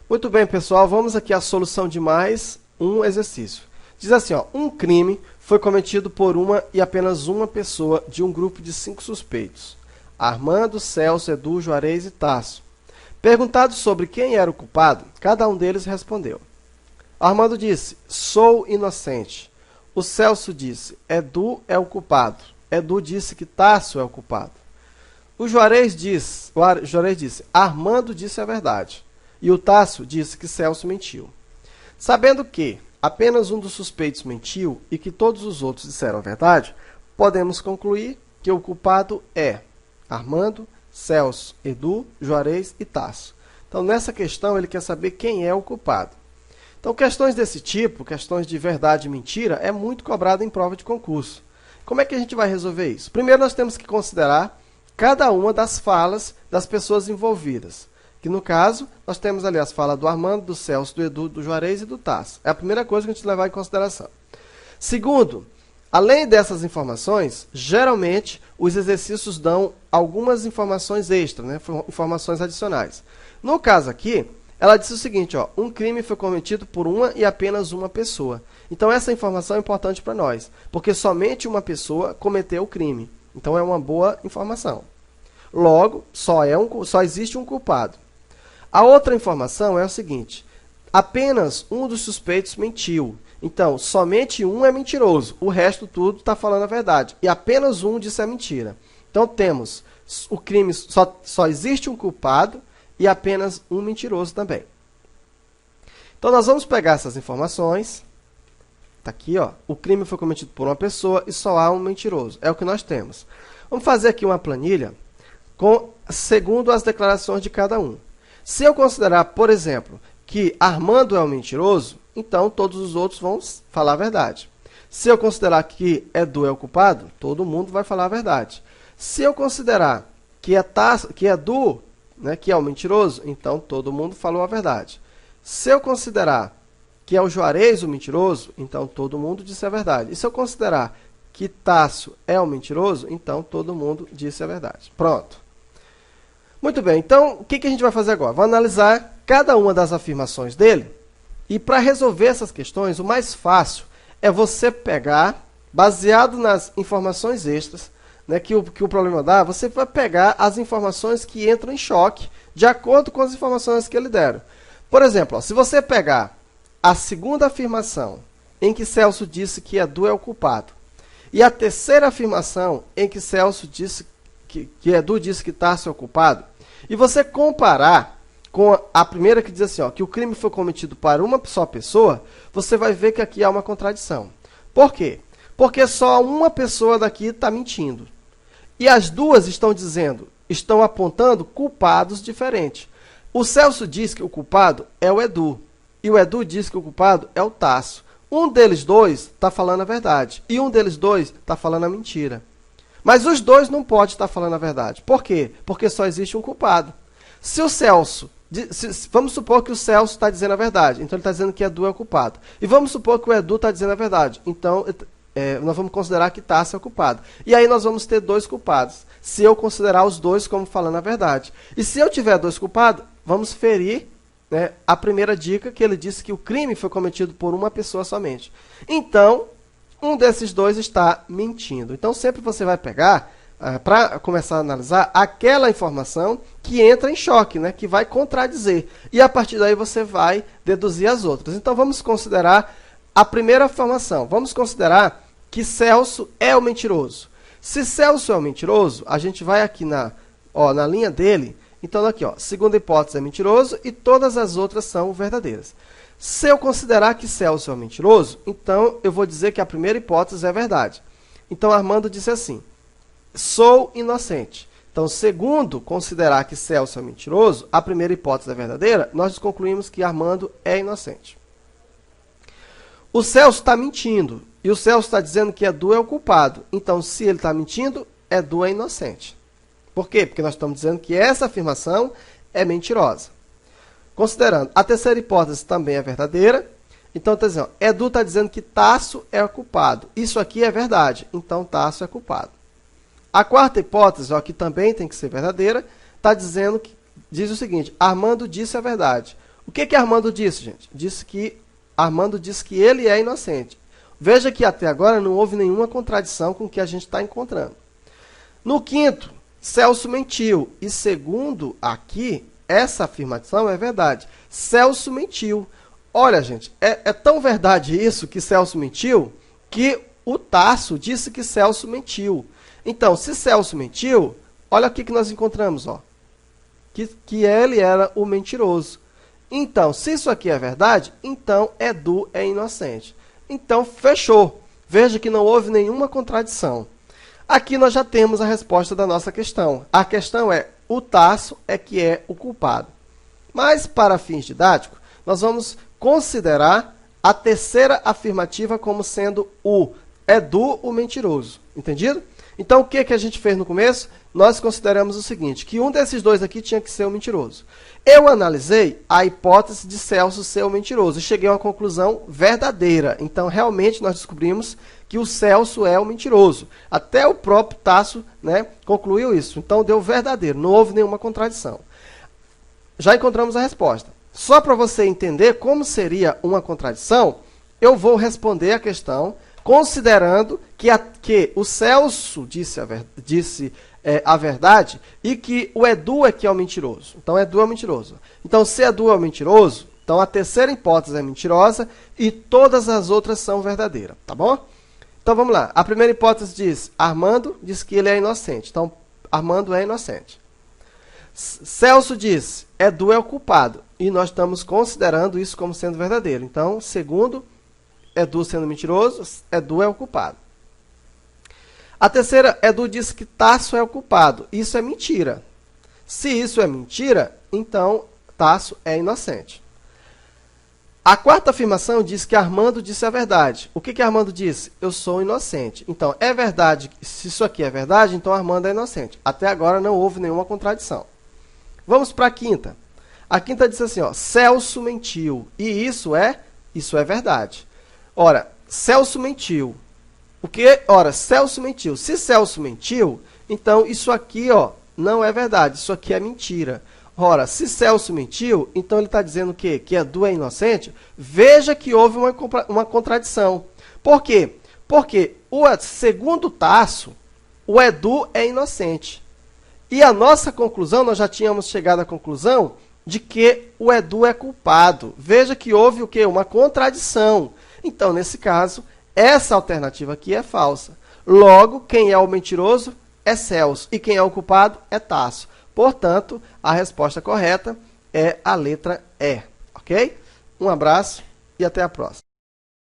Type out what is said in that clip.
Muito bem, pessoal, vamos aqui à solução de mais um exercício. Diz assim, ó, um crime foi cometido por uma e apenas uma pessoa de um grupo de 5 suspeitos. Armando, Celso, Edu, Juarez e Tasso. Perguntado sobre quem era o culpado, cada um deles respondeu. Armando disse, sou inocente. O Celso disse, Edu é o culpado. Edu disse que Tasso é o culpado. O Juarez disse, Armando disse a verdade. E o Tasso disse que Celso mentiu. Sabendo que apenas um dos suspeitos mentiu e que todos os outros disseram a verdade, podemos concluir que o culpado é Armando, Celso, Edu, Juarez e Tasso. Então, nessa questão, ele quer saber quem é o culpado. Então, questões desse tipo, questões de verdade e mentira, é muito cobrado em prova de concurso. Como é que a gente vai resolver isso? Primeiro, nós temos que considerar cada uma das falas das pessoas envolvidas. Que, no caso, nós temos ali as falas do Armando, do Celso, do Edu, do Juarez e do Tasso. É a primeira coisa que a gente levar em consideração. Segundo, além dessas informações, geralmente os exercícios dão algumas informações extras, né? Informações adicionais. No caso aqui, ela disse o seguinte, ó, um crime foi cometido por uma e apenas uma pessoa. Então essa informação é importante para nós, porque somente uma pessoa cometeu o crime. Então é uma boa informação. Logo, só existe um culpado. A outra informação é o seguinte, apenas um dos suspeitos mentiu. Então, somente um é mentiroso, o resto tudo está falando a verdade. E apenas um disse a mentira. Então, temos o crime, só existe um culpado e apenas um mentiroso também. Então, nós vamos pegar essas informações. Está aqui, ó. O crime foi cometido por uma pessoa e só há um mentiroso. É o que nós temos. Vamos fazer aqui uma planilha segundo as declarações de cada um. Se eu considerar, por exemplo, que Armando é um mentiroso, então todos os outros vão falar a verdade. Se eu considerar que Edu é o culpado, todo mundo vai falar a verdade. Se eu considerar que Edu, né, que é o mentiroso, então todo mundo falou a verdade. Se eu considerar que é o Juarez o mentiroso, então todo mundo disse a verdade. E se eu considerar que Tasso é o mentiroso, então todo mundo disse a verdade. Pronto. Muito bem, então o que a gente vai fazer agora? Vamos analisar cada uma das afirmações dele e para resolver essas questões, o mais fácil é você pegar, baseado nas informações extras, né, que o problema dá, você vai pegar as informações que entram em choque de acordo com as informações que ele deram. Por exemplo, ó, se você pegar a segunda afirmação em que Celso disse que Edu é o culpado e a terceira afirmação em que Celso disse que Edu disse que Tasso é o culpado, e você comparar com a primeira que diz assim, ó, que o crime foi cometido por uma só pessoa, você vai ver que aqui há uma contradição. Por quê? Porque só uma pessoa daqui está mentindo. E as duas estão apontando culpados diferentes. O Celso diz que o culpado é o Edu, e o Edu diz que o culpado é o Tasso. Um deles dois está falando a verdade, e um deles dois está falando a mentira. Mas os dois não podem estar falando a verdade. Por quê? Porque só existe um culpado. Se o Celso, vamos supor que o Celso está dizendo a verdade, então ele está dizendo que Edu é o culpado. E vamos supor que o Edu está dizendo a verdade, então nós vamos considerar que Tasso é o culpado. E aí nós vamos ter dois culpados, se eu considerar os dois como falando a verdade. E se eu tiver dois culpados, vamos ferir, né, a primeira dica que ele disse que o crime foi cometido por uma pessoa somente. Então, um desses dois está mentindo. Então, sempre você vai pegar, para começar a analisar, aquela informação que entra em choque, né, que vai contradizer. E a partir daí você vai deduzir as outras. Então, vamos considerar a primeira afirmação. Vamos considerar que Celso é o mentiroso. Se Celso é o mentiroso, a gente vai aqui na linha dele. Então, aqui, ó, segunda hipótese é mentiroso e todas as outras são verdadeiras. Se eu considerar que Celso é um mentiroso, então eu vou dizer que a primeira hipótese é verdade. Então, Armando disse assim, sou inocente. Então, segundo considerar que Celso é mentiroso, a primeira hipótese é verdadeira, nós concluímos que Armando é inocente. O Celso está mentindo, e o Celso está dizendo que Edu é o culpado. Então, se ele está mentindo, Edu é inocente. Por quê? Porque nós estamos dizendo que essa afirmação é mentirosa. Considerando, a terceira hipótese também é verdadeira. Então, está dizendo, Edu está dizendo que Tasso é o culpado. Isso aqui é verdade. Então, Tasso é culpado. A quarta hipótese, ó, que também tem que ser verdadeira, está dizendo diz o seguinte, Armando disse a verdade. O que Armando disse, gente? Armando disse que ele é inocente. Veja que até agora não houve nenhuma contradição com o que a gente está encontrando. No quinto, Celso mentiu. E segundo aqui, essa afirmação é verdade. Celso mentiu. Olha, gente, é tão verdade isso que Celso mentiu, que o Tasso disse que Celso mentiu. Então, se Celso mentiu, olha o que nós encontramos, ó, que ele era o mentiroso. Então, se isso aqui é verdade, então Edu é inocente. Então, fechou. Veja que não houve nenhuma contradição. Aqui nós já temos a resposta da nossa questão. A questão é, o Tasso é que é o culpado. Mas, para fins didáticos, nós vamos considerar a terceira afirmativa como sendo o Edu o mentiroso. Entendido? Então, o que a gente fez no começo? Nós consideramos o seguinte, que um desses dois aqui tinha que ser o mentiroso. Eu analisei a hipótese de Celso ser o mentiroso e cheguei a uma conclusão verdadeira. Então, realmente, nós descobrimos que o Celso é o mentiroso. Até o próprio Tasso, né, concluiu isso. Então, deu verdadeiro, não houve nenhuma contradição. Já encontramos a resposta. Só para você entender como seria uma contradição, eu vou responder a questão considerando que o Celso disse a verdade e que o Edu é que é o mentiroso. Então, Edu é o mentiroso. Então, se Edu é o mentiroso, então a terceira hipótese é mentirosa e todas as outras são verdadeiras, tá bom? Então, vamos lá. A primeira hipótese diz, Armando diz que ele é inocente. Então, Armando é inocente. Celso diz, Edu é o culpado. E nós estamos considerando isso como sendo verdadeiro. Então, segundo Edu sendo mentiroso, Edu é o culpado. A terceira, Edu disse que Tasso é o culpado. Isso é mentira. Se isso é mentira, então Tasso é inocente. A quarta afirmação diz que Armando disse a verdade. O que Armando disse? Eu sou inocente. Então, é verdade. Se isso aqui é verdade, então Armando é inocente. Até agora não houve nenhuma contradição. Vamos para a quinta. A quinta diz assim, ó, Celso mentiu. E isso é verdade. Ora, Celso mentiu. Ora, Celso mentiu. Se Celso mentiu, então isso aqui, ó, não é verdade. Isso aqui é mentira. Ora, se Celso mentiu, então ele está dizendo o quê? Que Edu é inocente? Veja que houve uma contradição. Por quê? Porque, segundo Tasso, o Edu é inocente. E a nossa conclusão, nós já tínhamos chegado à conclusão de que o Edu é culpado. Veja que houve o quê? Uma contradição. Então, nesse caso, essa alternativa aqui é falsa. Logo, quem é o mentiroso é Celso e quem é o culpado é Tasso. Portanto, a resposta correta é a letra E, ok? Um abraço e até a próxima.